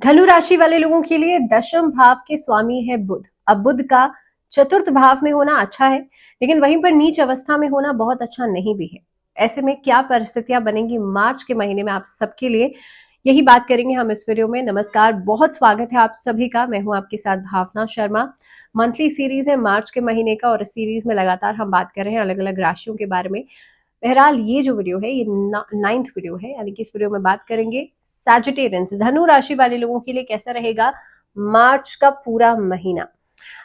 धनु राशि वाले लोगों के लिए दशम भाव के स्वामी है बुध। अब बुध का चतुर्थ भाव में होना अच्छा है, लेकिन वहीं पर नीच अवस्था में होना बहुत अच्छा नहीं भी है। ऐसे में क्या परिस्थितियां बनेंगी मार्च के महीने में आप सबके लिए, यही बात करेंगे हम इस वीडियो में। नमस्कार, बहुत स्वागत है आप सभी का। मैं हूं आपके साथ भावना शर्मा। मंथली सीरीज है मार्च के महीने का, और इस सीरीज में लगातार हम बात कर रहे हैं अलग अलग राशियों के बारे में। बहरहाल ये जो वीडियो है ये 9th वीडियो है, यानी कि इस वीडियो में बात करेंगे सैजिटेरियंस धनु राशि वाले लोगों के लिए कैसा रहेगा मार्च का पूरा महीना।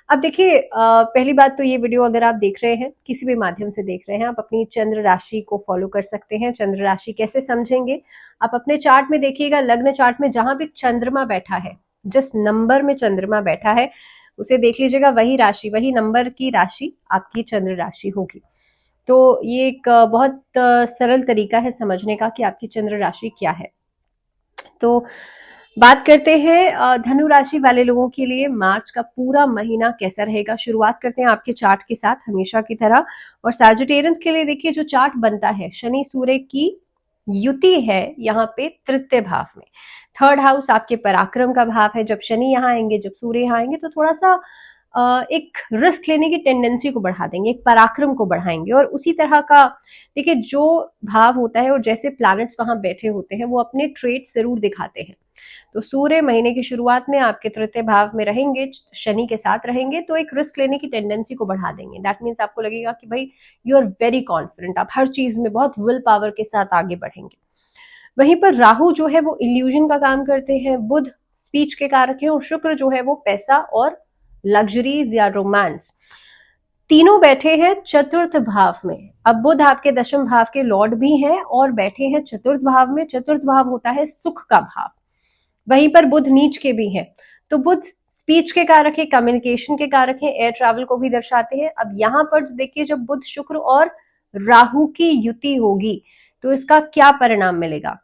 अब देखिए, पहली बात तो ये वीडियो अगर आप देख रहे हैं, किसी भी माध्यम से देख रहे हैं, आप अपनी चंद्र राशि को फॉलो कर सकते हैं। चंद्र राशि कैसे समझेंगे, आप अपने चार्ट में देखिएगा, लग्न चार्ट में जहां भी चंद्रमा बैठा है, जिस नंबर में चंद्रमा बैठा है उसे देख लीजिएगा, वही राशि, वही नंबर की राशि आपकी चंद्र राशि होगी। तो ये एक बहुत सरल तरीका है समझने का कि आपकी चंद्र राशि क्या है। तो बात करते हैं धनु राशि वाले लोगों के लिए मार्च का पूरा महीना कैसा रहेगा। शुरुआत करते हैं आपके चार्ट के साथ हमेशा की तरह। और सैजिटेरियंस के लिए देखिए, जो चार्ट बनता है शनि सूर्य की युति है यहाँ पे तृतीय भाव में। थर्ड हाउस आपके पराक्रम का भाव है। जब शनि यहाँ आएंगे, जब सूर्य यहाँ आएंगे, तो थोड़ा सा एक रिस्क लेने की टेंडेंसी को बढ़ा देंगे, एक पराक्रम को बढ़ाएंगे। और उसी तरह का देखिए, जो भाव होता है और जैसे प्लैनेट्स वहां बैठे होते हैं वो अपने ट्रेट जरूर दिखाते हैं। तो सूर्य महीने की शुरुआत में आपके तृतीय भाव में रहेंगे, शनि के साथ रहेंगे, तो एक रिस्क लेने की टेंडेंसी को बढ़ा देंगे। दैट मीन्स आपको लगेगा कि भाई यू आर वेरी कॉन्फिडेंट, आप हर चीज में बहुत विल पावर के साथ आगे बढ़ेंगे। वहीं पर राहु जो है वो इल्यूजन का काम करते हैं, बुध स्पीच के कारक है, और शुक्र जो है वो पैसा और लग्जरीज या रोमांस, तीनों बैठे हैं चतुर्थ भाव में। अब बुध आपके दशम भाव के लॉर्ड भी हैं और बैठे हैं चतुर्थ भाव में। चतुर्थ भाव होता है सुख का भाव, वहीं पर बुध नीच के भी हैं। तो बुध स्पीच के कारक है, कम्युनिकेशन के कारक है, एयर ट्रैवल को भी दर्शाते हैं। अब यहां पर देखिए, जब बुध शुक्र और राहु की युति होगी तो इसका क्या परिणाम मिलेगा।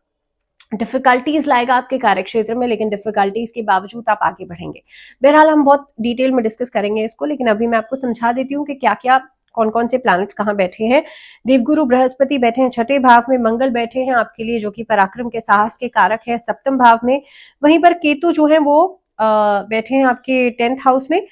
डिफिकल्टीज लाएगा आपके कार्य क्षेत्र में, लेकिन डिफिकल्टीज के बावजूद आप आगे बढ़ेंगे। बहरहाल हम बहुत डिटेल में डिस्कस करेंगे इसको, लेकिन अभी मैं आपको समझा देती हूँ कि क्या क्या कौन कौन से प्लैनेट्स कहाँ बैठे हैं। देवगुरु बृहस्पति बैठे हैं छठे भाव में, मंगल बैठे हैं आपके लिए जो कि पराक्रम के साहस के कारक है सप्तम भाव में। वहीं पर केतु जो है वो बैठे हैं आपके 10th हाउस में।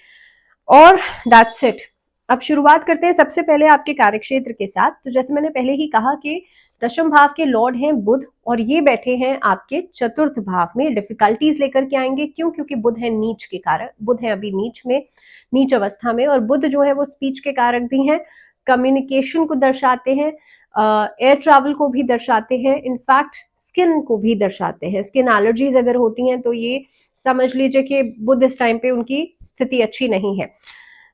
और दैट्स इट। अब शुरुआत करते हैं सबसे पहले आपके कार्यक्षेत्र के साथ। तो जैसे मैंने पहले ही कहा कि दशम भाव के लॉर्ड हैं बुध, और ये बैठे हैं आपके चतुर्थ भाव में। डिफिकल्टीज लेकर के आएंगे, क्यों? क्योंकि बुध है नीच के कारक, बुध है अभी नीच में, नीच अवस्था में। और बुध जो है वो स्पीच के कारक भी हैं, कम्युनिकेशन को दर्शाते हैं, एयर ट्रैवल को भी दर्शाते हैं, इनफैक्ट स्किन को भी दर्शाते हैं। स्किन एलर्जीज अगर होती हैं तो ये समझ लीजिए कि बुध इस टाइम पे उनकी स्थिति अच्छी नहीं है।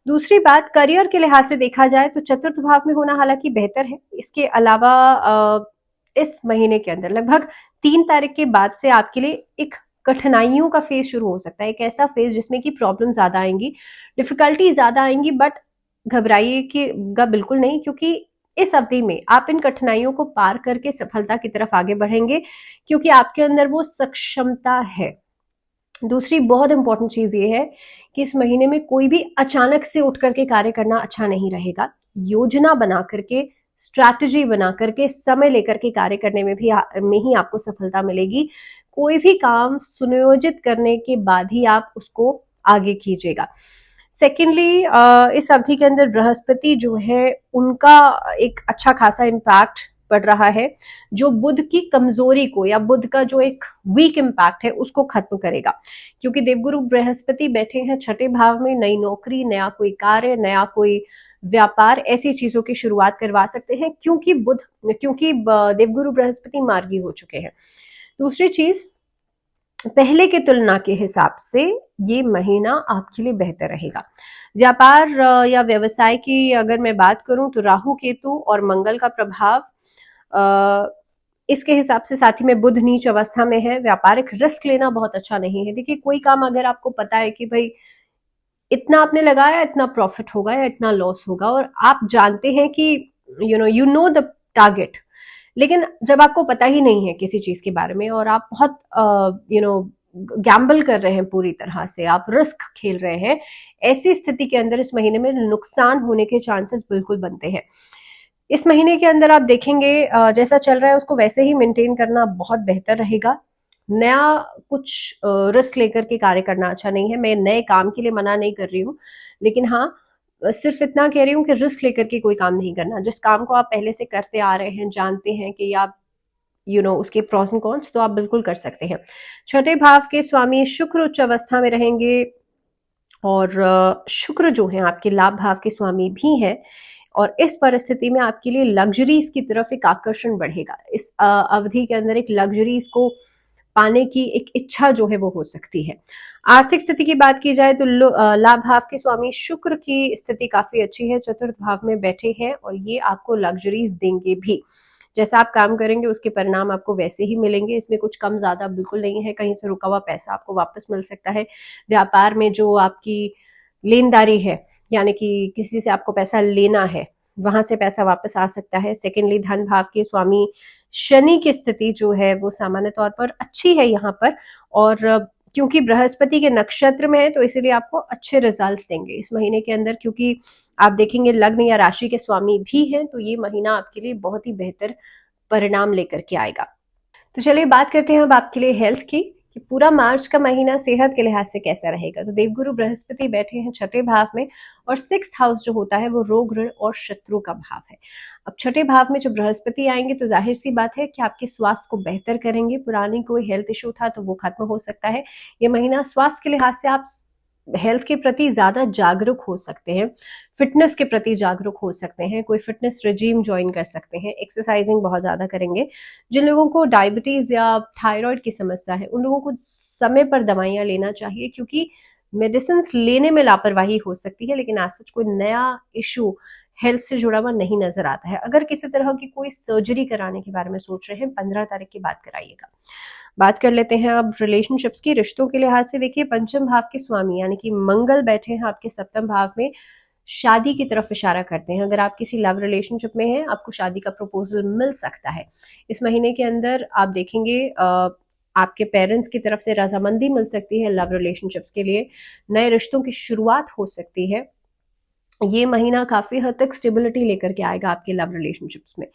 दूसरी बात, करियर के लिहाज से देखा जाए तो चतुर्थ भाव में होना हालांकि बेहतर है। इसके अलावा इस महीने के अंदर लगभग 3 तारीख के बाद से आपके लिए एक कठिनाइयों का फेज शुरू हो सकता है, एक ऐसा फेज जिसमें कि प्रॉब्लम ज्यादा आएंगी, डिफिकल्टी ज्यादा आएंगी। बट घबराइएगा बिल्कुल नहीं, क्योंकि इस अवधि में आप इन कठिनाइयों को पार करके सफलता की तरफ आगे बढ़ेंगे, क्योंकि आपके अंदर वो सक्षमता है। दूसरी बहुत इंपॉर्टेंट चीज ये है कि इस महीने में कोई भी अचानक से उठ करके कार्य करना अच्छा नहीं रहेगा। योजना बना करके, स्ट्रैटेजी बना करके, समय लेकर के कार्य करने में ही आपको सफलता मिलेगी। कोई भी काम सुनियोजित करने के बाद ही आप उसको आगे कीजिएगा। सेकेंडली, इस अवधि के अंदर बृहस्पति जो है उनका एक अच्छा खासा इम्पैक्ट पड़ रहा है, जो बुध की कमजोरी को या बुध का जो एक वीक इम्पैक्ट है उसको खत्म करेगा। क्योंकि देवगुरु बृहस्पति बैठे हैं छठे भाव में, नई नौकरी, नया कोई कार्य, नया कोई व्यापार, ऐसी चीजों की शुरुआत करवा सकते हैं, क्योंकि देवगुरु बृहस्पति मार्गी हो चुके हैं। दूसरी चीज, पहले की तुलना के हिसाब से ये महीना आपके लिए बेहतर रहेगा। व्यापार या व्यवसाय की अगर मैं बात करूं तो राहु केतु और मंगल का प्रभाव, इसके हिसाब से, साथ ही में बुध नीच अवस्था में है। व्यापारिक रिस्क लेना बहुत अच्छा नहीं है। देखिए, कोई काम अगर आपको पता है कि भाई इतना आपने लगाया, इतना प्रॉफिट होगा या इतना लॉस होगा, और आप जानते हैं कि यू नो द टारगेट, लेकिन जब आपको पता ही नहीं है किसी चीज के बारे में और आप बहुत गैम्बल कर रहे हैं, पूरी तरह से आप रिस्क खेल रहे हैं, ऐसी स्थिति के अंदर इस महीने में नुकसान होने के चांसेस बिल्कुल बनते हैं। इस महीने के अंदर आप देखेंगे जैसा चल रहा है उसको वैसे ही मेंटेन करना बहुत बेहतर रहेगा। नया कुछ रिस्क लेकर के कार्य करना अच्छा नहीं है। मैं नए काम के लिए मना नहीं कर रही हूँ, लेकिन हाँ, सिर्फ इतना कह रही हूँ कि रिस्क लेकर के कोई काम नहीं करना। जिस काम को आप पहले से करते आ रहे हैं, जानते हैं कि आप उसके प्रॉस एंड कॉन्स, तो आप बिल्कुल कर सकते हैं। छठे भाव के स्वामी शुक्र उच्च अवस्था में रहेंगे, और शुक्र जो है आपके लाभ भाव के स्वामी भी हैं, और इस परिस्थिति में आपके लिए लग्जरीज की तरफ एक आकर्षण बढ़ेगा। इस अवधि के अंदर एक लग्जरीज को पाने की एक इच्छा जो है वो हो सकती है। आर्थिक स्थिति की बात की जाए तो लाभ भाव के स्वामी शुक्र की स्थिति काफी अच्छी है, चतुर्थ भाव में बैठे हैं, और ये आपको लग्जरीज देंगे भी। जैसा आप काम करेंगे उसके परिणाम आपको वैसे ही मिलेंगे, इसमें कुछ कम ज्यादा बिल्कुल नहीं है। कहीं से रुका हुआ पैसा आपको वापस मिल सकता है। व्यापार में जो आपकी लेनदारी है, यानी कि किसी से आपको पैसा लेना है, वहां से पैसा वापस आ सकता है। सेकेंडली, धन भाव के स्वामी शनि की स्थिति जो है वो सामान्य तौर पर अच्छी है यहाँ पर, और क्योंकि बृहस्पति के नक्षत्र में है तो इसीलिए आपको अच्छे रिजल्ट्स देंगे इस महीने के अंदर। क्योंकि आप देखेंगे लग्न या राशि के स्वामी भी हैं, तो ये महीना आपके लिए बहुत ही बेहतर परिणाम लेकर के आएगा। तो चलिए बात करते हैं अब आपके लिए हेल्थ की, कि पूरा मार्च का महीना सेहत के लिहाज से कैसा रहेगा। तो देवगुरु बृहस्पति बैठे हैं छठे भाव में, और 6th हाउस जो होता है वो रोग, ऋण और शत्रु का भाव है। अब छठे भाव में जो बृहस्पति आएंगे तो जाहिर सी बात है कि आपके स्वास्थ्य को बेहतर करेंगे। पुरानी कोई हेल्थ इशू था तो वो खत्म हो सकता है। ये महीना स्वास्थ्य के लिहाज से आप हेल्थ के प्रति ज्यादा जागरूक हो सकते हैं, फिटनेस के प्रति जागरूक हो सकते हैं, कोई फिटनेस रेजीम ज्वाइन कर सकते हैं, एक्सरसाइजिंग बहुत ज्यादा करेंगे। जिन लोगों को डायबिटीज या थायराइड की समस्या है उन लोगों को समय पर दवाइयां लेना चाहिए, क्योंकि मेडिसिन लेने में लापरवाही हो सकती है, लेकिन आज सच कोई नया इशू हेल्थ से जुड़ा हुआ नहीं नजर आता है। अगर किसी तरह की कोई सर्जरी कराने के बारे में सोच रहे हैं, 15 तारीख की बात कराइएगा। बात कर लेते हैं अब रिलेशनशिप्स की, रिश्तों के लिहाज से। देखिए, पंचम भाव के स्वामी यानी कि मंगल बैठे हैं आपके सप्तम भाव में, शादी की तरफ इशारा करते हैं। अगर आप किसी लव रिलेशनशिप में हैं, आपको शादी का प्रपोजल मिल सकता है इस महीने के अंदर। आप देखेंगे आपके पेरेंट्स की तरफ से रजामंदी मिल सकती है लव रिलेशनशिप्स के लिए, नए रिश्तों की शुरुआत हो सकती है। ये महीना काफी हद तक स्टेबिलिटी लेकर के आएगा आपके लव रिलेशनशिप्स में।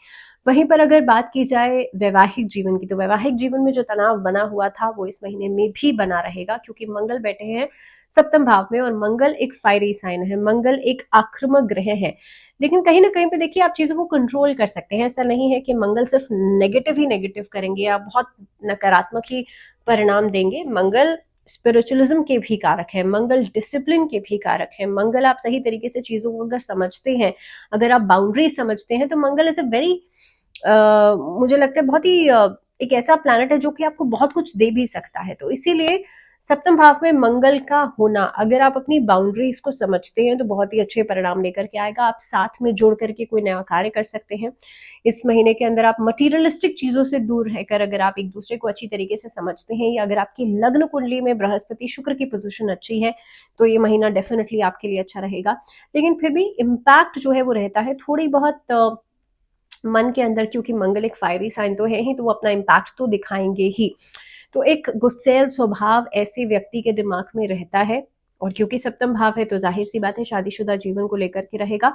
वहीं पर अगर बात की जाए वैवाहिक जीवन की, तो वैवाहिक जीवन में जो तनाव बना हुआ था वो इस महीने में भी बना रहेगा, क्योंकि मंगल बैठे हैं सप्तम भाव में, और मंगल एक फायरी साइन है, मंगल एक आक्रामक ग्रह है। लेकिन कहीं ना कहीं पे देखिए आप चीजों को कंट्रोल कर सकते हैं। ऐसा नहीं है कि मंगल सिर्फ नेगेटिव ही नेगेटिव करेंगे या बहुत नकारात्मक ही परिणाम देंगे। मंगल स्पिरिचुअलिज्म के भी कारक है, मंगल डिसिप्लिन के भी कारक है। मंगल, आप सही तरीके से चीजों को अगर समझते हैं, अगर आप बाउंड्री समझते हैं, तो मंगल इज अ वेरी, मुझे लगता है बहुत ही एक ऐसा प्लैनेट है जो कि आपको बहुत कुछ दे भी सकता है। तो इसीलिए सप्तम भाव में मंगल का होना, अगर आप अपनी बाउंड्रीज को समझते हैं तो बहुत ही अच्छे परिणाम लेकर के आएगा। आप साथ में जोड़ करके कोई नया कार्य कर सकते हैं इस महीने के अंदर। आप मटीरियलिस्टिक चीजों से दूर रहकर अगर आप एक दूसरे को अच्छी तरीके से समझते हैं, या अगर आपकी लग्न कुंडली में बृहस्पति शुक्र की पोजीशन अच्छी है, तो ये महीना डेफिनेटली आपके लिए अच्छा रहेगा। लेकिन फिर भी इम्पैक्ट जो है वो रहता है थोड़ी बहुत मन के अंदर, क्योंकि मंगल एक फायरी साइन तो है ही, तो वो अपना इम्पैक्ट तो दिखाएंगे ही। तो एक गुस्सैल स्वभाव ऐसे व्यक्ति के दिमाग में रहता है, और क्योंकि सप्तम भाव है तो जाहिर सी बात है शादीशुदा जीवन को लेकर के रहेगा।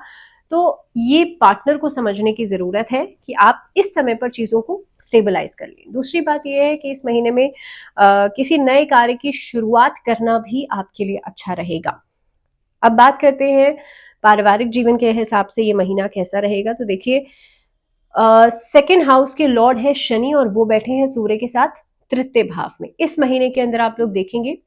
तो ये पार्टनर को समझने की जरूरत है कि आप इस समय पर चीजों को स्टेबलाइज कर लें। दूसरी बात यह है कि इस महीने में किसी नए कार्य की शुरुआत करना भी आपके लिए अच्छा रहेगा। अब बात करते हैं पारिवारिक जीवन के हिसाब से ये महीना कैसा रहेगा। तो देखिए, सेकेंड हाउस के लॉर्ड है शनि, और वो बैठे हैं सूर्य के साथ तृतीय भाव में। इस महीने के अंदर आप लोग देखेंगे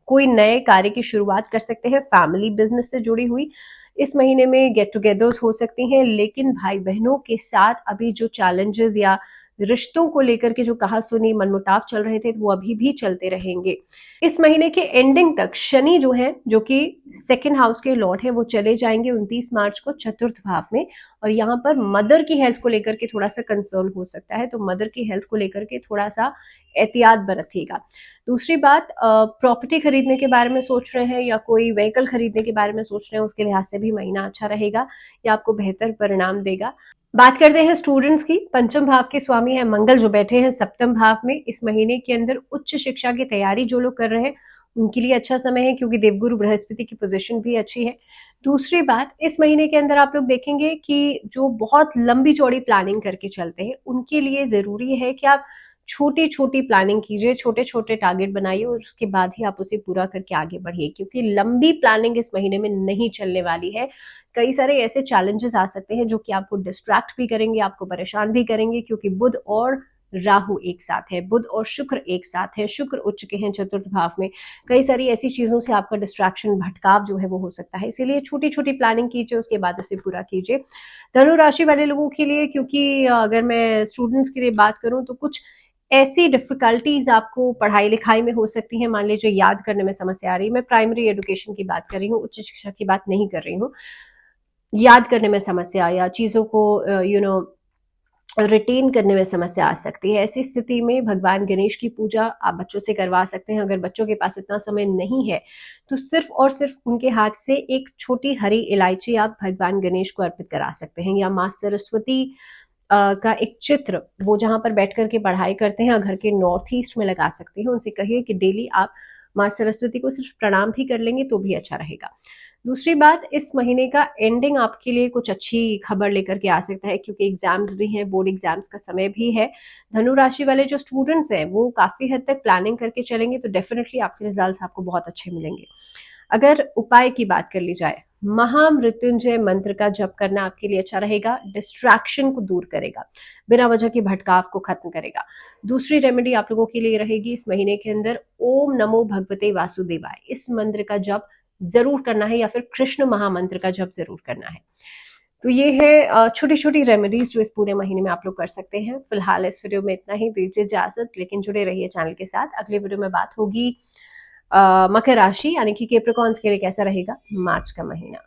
कोई नए कार्य की शुरुआत कर सकते हैं, फैमिली बिजनेस से जुड़ी हुई। इस महीने में गेट टुगेदर्स हो सकती हैं, लेकिन भाई बहनों के साथ अभी जो चैलेंजेस या रिश्तों को लेकर के जो कहा सुनी मनमुटाव चल रहे थे, वो अभी भी चलते रहेंगे। इस महीने के एंडिंग तक शनि जो है, जो कि सेकेंड हाउस के लॉर्ड है, वो चले जाएंगे 29 मार्च को चतुर्थ भाव में, और यहाँ पर मदर की हेल्थ को लेकर के थोड़ा सा कंसर्न हो सकता है, तो मदर की हेल्थ को लेकर के थोड़ा सा एहतियात बरतिएगा। दूसरी बात, प्रॉपर्टी खरीदने के बारे में सोच रहे हैं या कोई व्हीकल खरीदने के बारे में सोच रहे हैं, उसके लिहाज से भी महीना अच्छा रहेगा, या आपको बेहतर परिणाम देगा। बात करते हैं स्टूडेंट्स की। पंचम भाव के स्वामी है मंगल, जो बैठे हैं सप्तम भाव में। इस महीने के अंदर उच्च शिक्षा की तैयारी जो लोग कर रहे हैं उनके लिए अच्छा समय है, क्योंकि देवगुरु बृहस्पति की पोजीशन भी अच्छी है। दूसरी बात, इस महीने के अंदर आप लोग देखेंगे कि जो बहुत लंबी चौड़ी प्लानिंग करके चलते हैं उनके लिए जरूरी है कि आप छोटी छोटी प्लानिंग कीजिए, छोटे छोटे टारगेट बनाइए और उसके बाद ही आप उसे पूरा करके आगे बढ़िए, क्योंकि लंबी प्लानिंग इस महीने में नहीं चलने वाली है। कई सारे ऐसे चैलेंजेस आ सकते हैं जो कि आपको डिस्ट्रैक्ट भी करेंगे, आपको परेशान भी करेंगे, क्योंकि बुध और राहु एक साथ है, बुध और शुक्र एक साथ है, शुक्र उच्च के हैं चतुर्थ भाव में। कई सारी ऐसी चीजों से आपका डिस्ट्रैक्शन, भटकाव जो है वो हो सकता है, इसीलिए छोटी छोटी प्लानिंग कीजिए, उसके बाद उसे पूरा कीजिए। धनु राशि वाले लोगों के लिए, क्योंकि अगर मैं स्टूडेंट्स के लिए बात करूं तो कुछ ऐसी डिफिकल्टीज आपको पढ़ाई लिखाई में हो सकती है। मान लीजिए याद करने में समस्या आ रही है, मैं प्राइमरी एजुकेशन की बात कर रही हूँ, उच्च शिक्षा की बात नहीं कर रही हूँ। याद करने में समस्या या चीजों को रिटेन करने में समस्या आ सकती है। ऐसी स्थिति में भगवान गणेश की पूजा आप बच्चों से करवा सकते हैं। अगर बच्चों के पास इतना समय नहीं है तो सिर्फ और सिर्फ उनके हाथ से एक छोटी हरी इलायची आप भगवान गणेश को अर्पित करा सकते हैं, या माँ सरस्वती का एक चित्र वो जहां पर बैठ करके पढ़ाई करते हैं घर के नॉर्थ ईस्ट में लगा सकते हैं। उनसे कहिए कि डेली आप माँ सरस्वती को सिर्फ प्रणाम भी कर लेंगे तो भी अच्छा रहेगा। दूसरी बात, इस महीने का एंडिंग आपके लिए कुछ अच्छी खबर लेकर के आ सकता है, क्योंकि एग्जाम्स भी हैं, बोर्ड एग्जाम्स का समय भी है। धनु राशि वाले जो स्टूडेंट्स हैं वो काफी हद तक प्लानिंग करके चलेंगे तो डेफिनेटली आपके रिजल्ट्स आपको बहुत अच्छे मिलेंगे। अगर उपाय की बात कर ली जाए, महामृत्युंजय मंत्र का जप करना आपके लिए अच्छा रहेगा, डिस्ट्रैक्शन को दूर करेगा, बिना वजह के भटकाव को खत्म करेगा। दूसरी रेमेडी आप लोगों के लिए रहेगी इस महीने के अंदर, ओम नमो भगवते वासुदेवाय, इस मंत्र का जप जरूर करना है, या फिर कृष्ण महामंत्र का जप जरूर करना है। तो ये है छोटी छोटी रेमेडीज जो इस पूरे महीने में आप लोग कर सकते हैं। फिलहाल इस वीडियो में इतना ही, दीजिए इजाजत, लेकिन जुड़े रहिए चैनल के साथ। अगले वीडियो में बात होगी मकर राशि यानी कि कैप्रिकॉर्न्स के लिए कैसा रहेगा मार्च का महीना।